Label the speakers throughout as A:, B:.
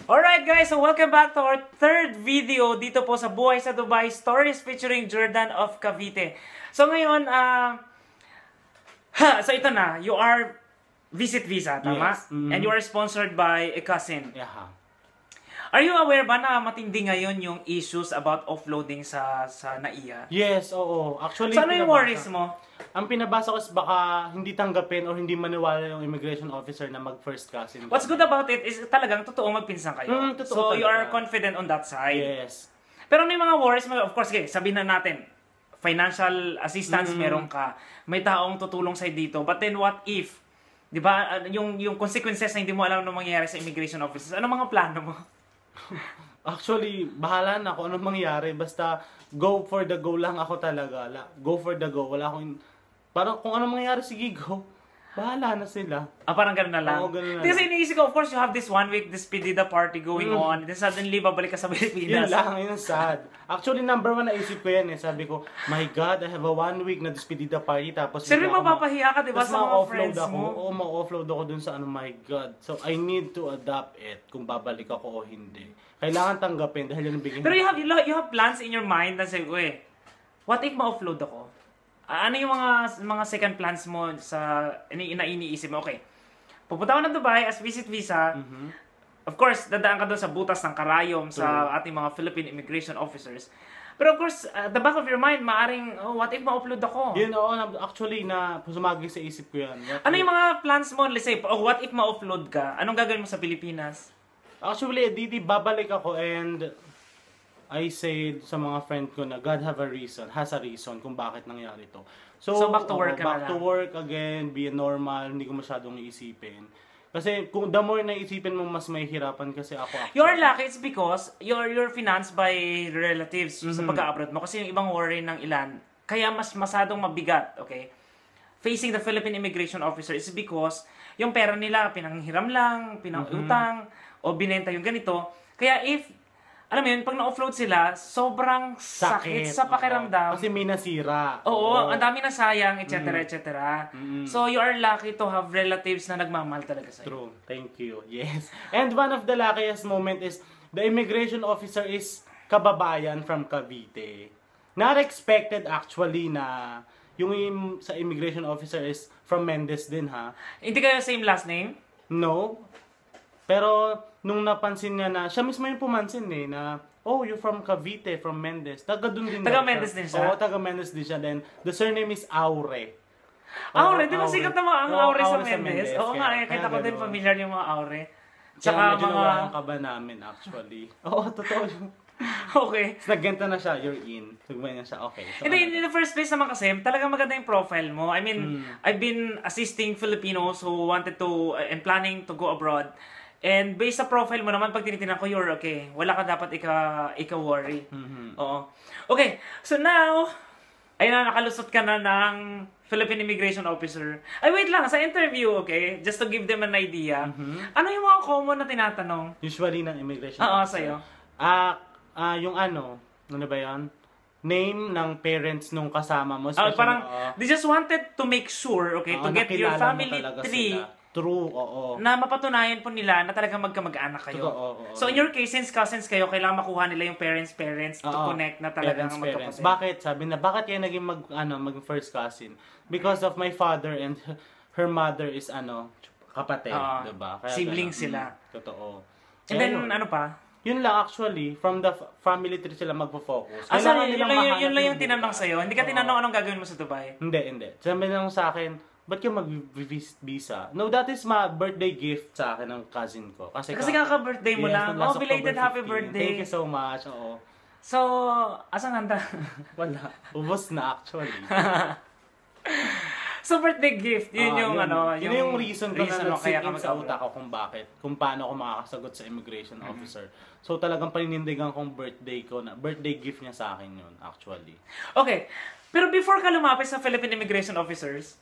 A: Alright guys, so welcome back to our third video dito po sa Buhay sa Dubai Stories featuring Jordan of Cavite. So ngayon, so ito na, you are visit visa, tama?
B: Yes.
A: And you are sponsored by a cousin.
B: Yeah.
A: Are you aware ba na matindi ngayon yung issues about offloading sa NAIA?
B: Yes, oo. Actually,
A: So ano yung worries mo?
B: Ang pinabasa ko is baka hindi tanggapin or hindi maniwala yung immigration officer na mag-first cousin.
A: What's good about it is talagang totoo magpinsan kayo.
B: Totoo
A: So you are
B: talaga.
A: confident on that side.
B: Yes.
A: Pero ano yung mga worries mo? Of course, okay, sabihin na natin, financial assistance meron ka, may taong tutulong sa'yo dito, but then what if, di ba, yung consequences na hindi mo alam na mangyayari sa immigration offices, ano mga plano mo?
B: Actually, bahala na kung anong mangyari. Basta go for the go lang ako talaga. Go for the go. Wala akong... Parang kung anong mangyari, sige go. Bahala na sila.
A: Parang gano'n na lang.
B: Oo, gano'n na
A: Kasi
B: lang.
A: iniisip ko, of course, you have this 1 week, this pedida party going on, then suddenly, babalik ka sa Pilipinas.
B: Yun lang, yun sad. Actually, number 1 naisip ko yan eh. Sabi ko, my God, I have a 1 week na despedida party. Tapos
A: Siyempre, mapapahiya ka, di ba,
B: tapos
A: sa mga friends
B: ako.
A: mo?
B: Oo, ma-offload ako dun sa ano, my God. So, I need to adapt it kung babalik ako o hindi. Kailangan tanggapin dahil yun ang bigyan.
A: Pero you have plans in your mind na say, uy, what if ma-offload ako? Ano yung mga second plans mo sa iniisip mo? Okay, pupunta ako ng Dubai as visit visa. Of course, dadaan ka doon sa butas ng karayom sa ating mga Philippine immigration officers. Pero of course, at the back of your mind, maaring, what if ma-upload ako?
B: Yun, oo, actually, na sumagi sa isip ko yan.
A: Ano yung mga plans mo? Let's say, what if ma-upload ka? Anong gagawin mo sa Pilipinas?
B: Actually, babalik ako and I said sa mga friend ko na God has a reason kung bakit nangyari to.
A: So back to work
B: back to work again, be normal, hindi ko masyadong iisipin. Kasi kung the more na isipin mo, mas mahihirapan kasi ako. Actually.
A: You're lucky, it's because you're financed by relatives sa pag-abroad mo. Kasi yung ibang worry ng ilan, kaya mas masadong mabigat, okay? Facing the Philippine immigration officer is because yung pera nila, pinanghiram lang, pinangutang, o binenta yung ganito. Kaya if alam mo yun, pag na-offload sila, sobrang sakit sa pakiramdam.
B: Kasi may nasira.
A: Oo, ang dami na sayang, etc. etc. So, you are lucky to have relatives na nagmamahal talaga sa'yo.
B: True. Thank you. Yes. And one of the luckiest moment is, the immigration officer is kababayan from Cavite. Not expected actually na yung sa immigration officer is from Mendez din ha.
A: Hindi kayo same last name?
B: No. Pero, nung napansin niya na, siya mismo yung pumansin eh, na, oh, you're from Cavite, from Mendez. Taga dun din
A: Taga Mendez din siya?
B: Oo, taga Mendez din siya. Then, the surname is Aure.
A: Aure, di ba sikat na ang Aure sa
B: Aure
A: Mendez? Oo nga, kita ko din familiar yung mga Aure.
B: Tsaka medyo nawala ang kaba namin actually. Oo, totoo yun.
A: Okay.
B: Tapos naggenta na siya, you're in. Tugmay na siya, okay. So,
A: in the first place naman kasi, talagang maganda yung profile mo. I mean, I've been assisting Filipinos who wanted to, and planning to go abroad. And based sa profile mo naman, pag tinitingnan ko, you're okay. Wala ka dapat ika-worry. Oo. Okay, so now, ayun na, nakalusot ka na ng Philippine Immigration Officer. Ay, wait lang, sa interview, okay? Just to give them an idea. Ano yung mga common na tinatanong?
B: Usually ng immigration
A: sa'yo.
B: officer. Yung ano ba yan? Name ng parents nung kasama mo.
A: Parang, they just wanted to make sure, okay, to get your family tree.
B: True, oo.
A: Na mapatunayan po nila na talagang magkamag-anak kayo.
B: Totoo, oo.
A: So in your case, since cousins kayo, kailangan makuha nila yung parents to connect na talagang magkapatid.
B: Bakit? Sabi na, bakit kayo naging mag first cousin? Because of my father and her mother is kapatid, diba? Kaya
A: siblings sila.
B: Totoo.
A: And then, ano pa?
B: Yun lang actually, from the family tree sila magpo-focus.
A: Sorry, yun lang yung tinanong sa'yo. Hindi ka tinanong anong gagawin mo sa Dubai?
B: Hindi. Sabi lang sa akin, ba't ka mag-visit visa? No, that is my birthday gift sa akin ng cousin ko. Kasi
A: kaka-birthday mo lang. Oh, belated happy birthday.
B: Thank you so much. Oo.
A: So, asan handa?
B: Wala. Ubos na actually.
A: So, birthday gift. Yun
B: yung reason ko na
A: kaya
B: nag-sink in sa utak ko kung bakit. Kung paano ako makakasagot sa immigration officer. So, talagang paninindigan kong birthday ko na. Birthday gift niya sa akin yun, actually.
A: Okay. Pero before ka lumapit sa Philippine Immigration Officers,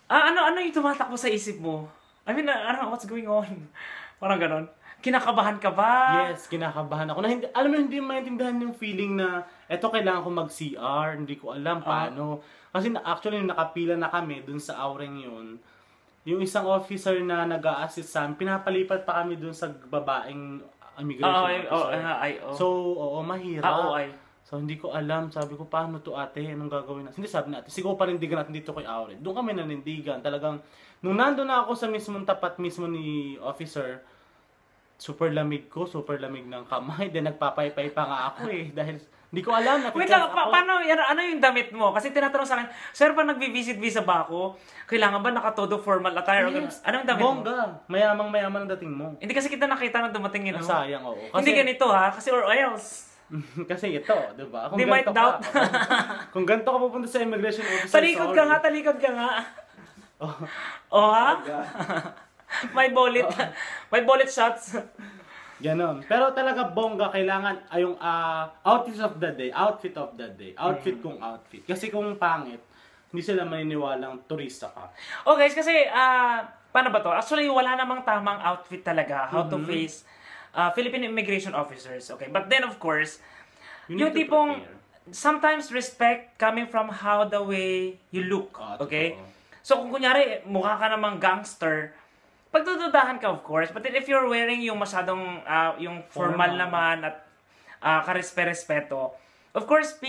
A: ano yung tumatakbo sa isip mo? I mean, what's going on? Parang ganon. Kinakabahan ka ba?
B: Yes, kinakabahan ako. Alam mo, hindi maintindihan yung feeling na eto kailangan ko mag-CR, hindi ko alam paano. Kasi actually, nakapila na kami dun sa Aureng yun. Yung isang officer na nag-a-assist sa amin, pinapalipat pa kami dun sa babaeng immigration officer.
A: IO.
B: So, oo, mahirap.
A: OI.
B: So, hindi ko alam. Sabi ko, paano to ate? Anong gagawin natin? Hindi, sabi natin, siguro panindigan natin dito kay Auret. Doon kami nanindigan. Talagang, nung nandun na ako sa mismong tapat mismo ni officer, super lamig ng kamay. Then, nagpapaypay pa nga ako eh. Dahil, hindi ko alam.
A: Wait lang, paano, ano yung damit mo? Kasi tinatanong sa akin, sir, pa nag-visit visa ba ako? Kailangan ba nakatodo formal attire?
B: Yes.
A: Ano yung damit mo?
B: Bongga. Mayamang-mayaman ang dating mo.
A: Hindi kasi kita nakita na dumating yun.
B: Sayang, oo.
A: Hindi ganito ha, kasi or else.
B: Kasi ito, di ba?
A: They might doubt.
B: Kung ganito ka pupunta sa immigration officer,
A: talikod ka nga. Oh ha? May bullet shots.
B: Ganon. Pero talaga bongga, kailangan yung outfit of the day. Kung outfit. Kasi kung pangit, hindi sila maniniwalang turista ka.
A: Oh guys, kasi paano ba to? Actually, wala namang tamang outfit talaga how to face Philippine immigration officers. Okay, but then of course, yung tipong sometimes respect coming from how the way you look. Okay? So kung kunyari mukha ka namang gangster, pagdududahan ka of course, but then if you're wearing yung masyadong yung formal naman at karespeto, of course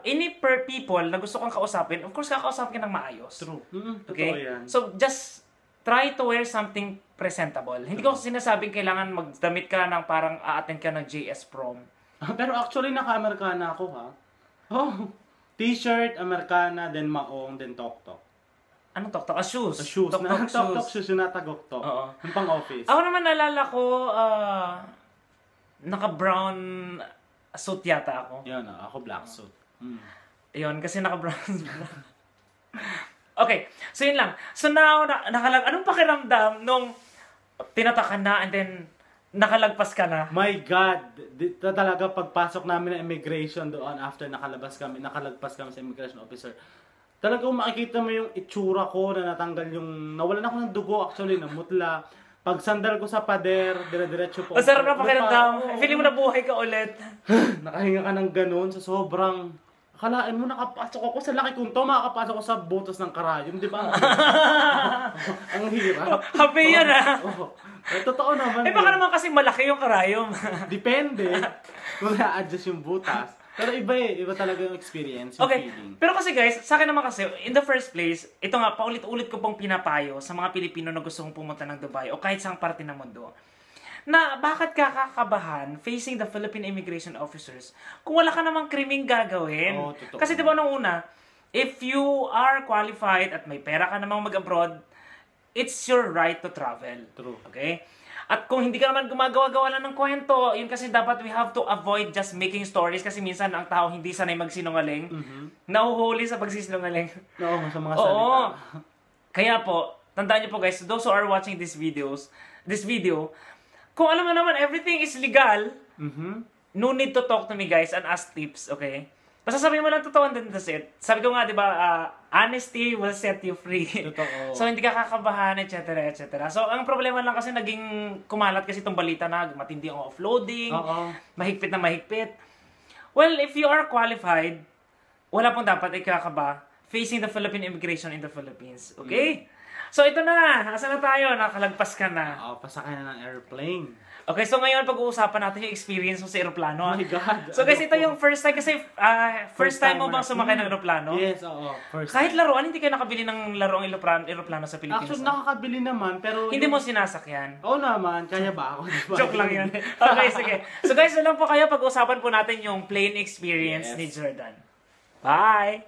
A: any people na gusto kang kausapin, of course kakausapin ka ng maayos.
B: True.
A: Okay? So just try to wear something presentable. Hindi ko sinasabing kailangan magdamit ka ng parang a-attend ka ng JS prom.
B: Pero actually naka-Amerikana ako ha. T-shirt, Amerikana, then maong, then tok-tok.
A: Anong tok-tok? Shoes.
B: Shoes. Tok-tok shoes yung natagok-tok. Yung pang-office.
A: Ako naman nalala ko, naka-brown suit yata ako.
B: Yun, ako black suit.
A: Yun, kasi naka-brown. Okay, so yun lang. So now, anong pakiramdam nung tinatakan na and then nakalagpas ka na?
B: My God! Dito talaga pagpasok namin ng immigration doon after nakalagpas kami sa immigration officer. Talagang makikita mo yung itsura ko na natanggal yung, nawalan ako ng dugo actually, namutla. Pag sandal ko sa pader, dire-diretso po.
A: Masarap na pakiramdam. Feeling mo na buhay ka ulit.
B: Nakahinga ka ng ganun sa sobrang, akalaan mo nakapasok ako sa laki kong to, makakapasok ako sa butas ng karayom, di ba? Ang hirap.
A: Happy yan
B: Totoo naman.
A: baka naman kasi malaki yung karayom.
B: Depende kung na-adjust yung butas. Pero iba talaga yung experience, yung feeling.
A: Pero kasi guys, sa akin naman kasi, in the first place, ito nga, paulit-ulit ko pong pinapayo sa mga Pilipino na gusto kong pumunta ng Dubai o kahit saang parte ng mundo, na bakit ka kakabahan facing the Philippine immigration officers kung wala ka namang kriming gagawin. Kasi diba nung una, if you are qualified at may pera ka namang mag-abroad, it's your right to travel.
B: True.
A: Okay? At kung hindi ka naman gumagawa-gawa lang ng kwento, yun kasi dapat we have to avoid just making stories kasi minsan ang tao hindi sanay magsinungaling. Nahuhuli sa pagsisinungaling.
B: Oo, sa mga salita.
A: Kaya po, tandaan niyo po guys, those who are watching this video, kung alam mo naman everything is legal, no need to talk to me guys and ask tips, okay? Basta sabihin mo lang totoo and then that's it. Sabi ko nga, di ba, honesty will set you free.
B: Totoo.
A: So, hindi ka kakabahan, etc. So, ang problema lang kasi naging kumalat kasi itong balita na matindi ang offloading, mahigpit na mahigpit. Well, if you are qualified, wala pong dapat ikakaba facing the Philippine immigration in the Philippines. Okay? So, ito na. Asan na tayo? Nakalagpas ka na.
B: Pasakay na ng airplane.
A: Okay, so ngayon pag-uusapan natin yung experience mo sa aeroplano.
B: Oh my God.
A: So guys, ito yung first time kasi first time mo bang sumakay ng aeroplano?
B: Yes, oo.
A: Kahit laruan, hindi kayo nakabili ng laruang aeroplano sa Pilipinas?
B: Actually, nakakabili naman, pero...
A: Hindi mo sinasakyan?
B: Oo naman, kaya ba ako? Diba?
A: Joke lang yun. Okay, sige. So guys, lang po kayo pag-usapan po natin yung plane experience ni Jordan. Bye!